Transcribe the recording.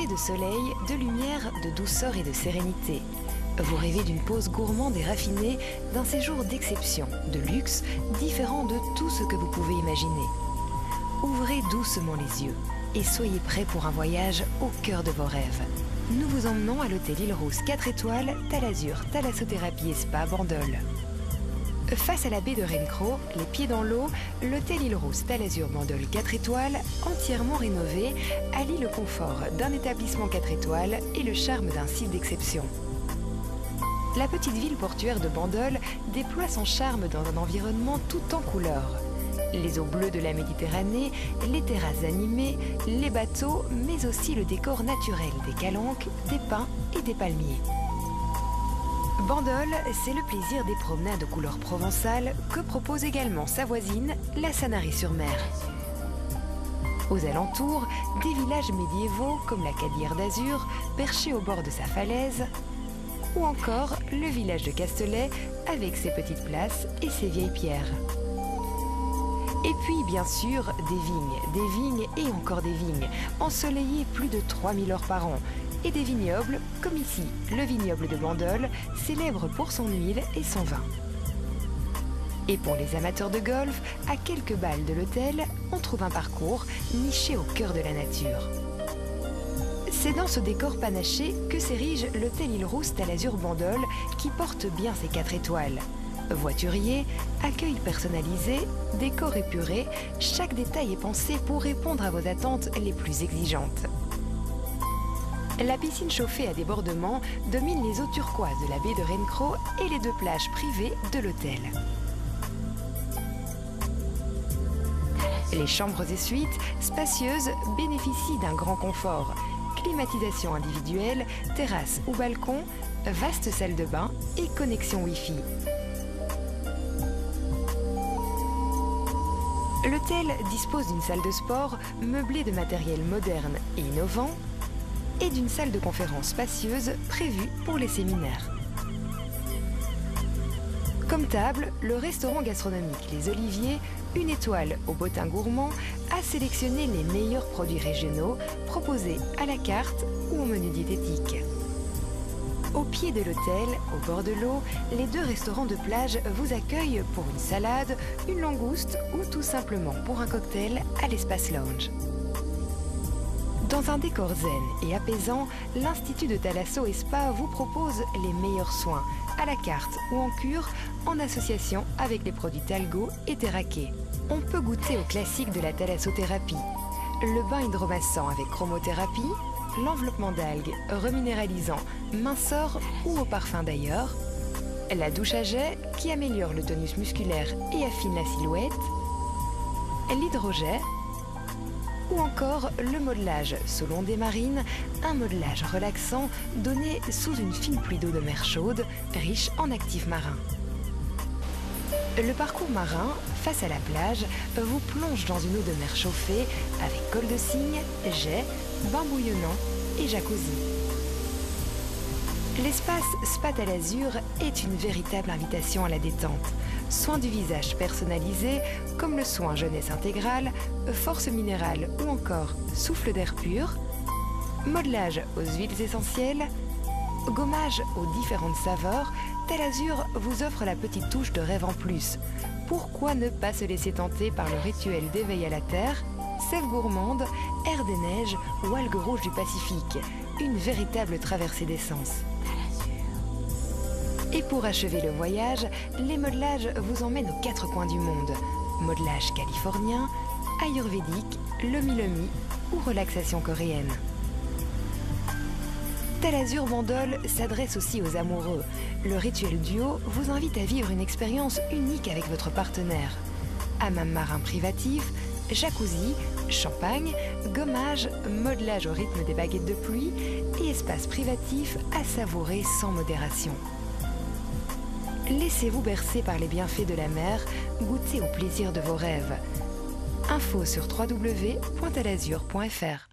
rêvez de soleil, de lumière, de douceur et de sérénité. Vous rêvez d'une pause gourmande et raffinée, d'un séjour d'exception, de luxe, différent de tout ce que vous pouvez imaginer. Ouvrez doucement les yeux et soyez prêts pour un voyage au cœur de vos rêves. Nous vous emmenons à l'hôtel Île Rousse 4 étoiles, Talazur, Thalassothérapie et Spa, Bandol. Face à la baie de Rencro, les pieds dans l'eau, l'hôtel Île Rousse Talazur Bandol 4 étoiles, entièrement rénové, allie le confort d'un établissement 4 étoiles et le charme d'un site d'exception. La petite ville portuaire de Bandol déploie son charme dans un environnement tout en couleurs. Les eaux bleues de la Méditerranée, les terrasses animées, les bateaux, mais aussi le décor naturel des calanques, des pins et des palmiers. Bandol, c'est le plaisir des promenades aux couleurs provençales que propose également sa voisine, la Sanary-sur-Mer. Aux alentours, des villages médiévaux comme la Cadière d'Azur, perchés au bord de sa falaise, ou encore le village de Castelet avec ses petites places et ses vieilles pierres. Et puis, bien sûr, des vignes et encore des vignes, ensoleillées plus de 3000 heures par an, et des vignobles, comme ici, le vignoble de Bandol, célèbre pour son huile et son vin. Et pour les amateurs de golf, à quelques balles de l'hôtel, on trouve un parcours niché au cœur de la nature. C'est dans ce décor panaché que s'érige l'hôtel Île Rousse Talazur Bandol, qui porte bien ses 4 étoiles. Voiturier, accueil personnalisé, décor épuré, chaque détail est pensé pour répondre à vos attentes les plus exigeantes. La piscine chauffée à débordement domine les eaux turquoises de la baie de Rencro et les 2 plages privées de l'hôtel. Les chambres et suites, spacieuses, bénéficient d'un grand confort. Climatisation individuelle, terrasse ou balcon, vaste salle de bain et connexion Wi-Fi. L'hôtel dispose d'une salle de sport meublée de matériel moderne et innovant et d'une salle de conférence spacieuse prévue pour les séminaires. Comme table, le restaurant gastronomique Les Oliviers, 1 étoile au Bottin Gourmand, a sélectionné les meilleurs produits régionaux proposés à la carte ou au menu diététique. Au pied de l'hôtel, au bord de l'eau, les 2 restaurants de plage vous accueillent pour une salade, une langouste ou tout simplement pour un cocktail à l'espace lounge. Dans un décor zen et apaisant, l'Institut de Thalasso et Spa vous propose les meilleurs soins, à la carte ou en cure, en association avec les produits Talgo et Terraquet. On peut goûter au classique de la thalassothérapie, le bain hydromassant avec chromothérapie, l'enveloppement d'algues reminéralisant, minceur ou au parfum d'ailleurs, la douche à jet qui améliore le tonus musculaire et affine la silhouette, l'hydrojet, ou encore le modelage selon des marines, un modelage relaxant donné sous une fine pluie d'eau de mer chaude, riche en actifs marins. Le parcours marin, face à la plage, vous plonge dans une eau de mer chauffée avec col de cygne, jet, bain bouillonnant et jacuzzi. L'espace Spa Talazur est une véritable invitation à la détente. Soins du visage personnalisés comme le soin jeunesse intégrale, force minérale ou encore souffle d'air pur, modelage aux huiles essentielles, gommage aux différentes saveurs, Talazur vous offre la petite touche de rêve en plus. Pourquoi ne pas se laisser tenter par le rituel d'éveil à la terre, sève gourmande, air des neiges ou algues rouges du Pacifique, une véritable traversée d'essence. Et pour achever le voyage, les modelages vous emmènent aux 4 coins du monde. Modelage californien, ayurvédique, lomi-lomi ou relaxation coréenne. Talazur Bandol s'adresse aussi aux amoureux. Le rituel duo vous invite à vivre une expérience unique avec votre partenaire. Hammam marin privatif, jacuzzi, champagne, gommage, modelage au rythme des baguettes de pluie et espace privatif à savourer sans modération. Laissez-vous bercer par les bienfaits de la mer, goûtez au plaisir de vos rêves. Info sur www.talazur.fr.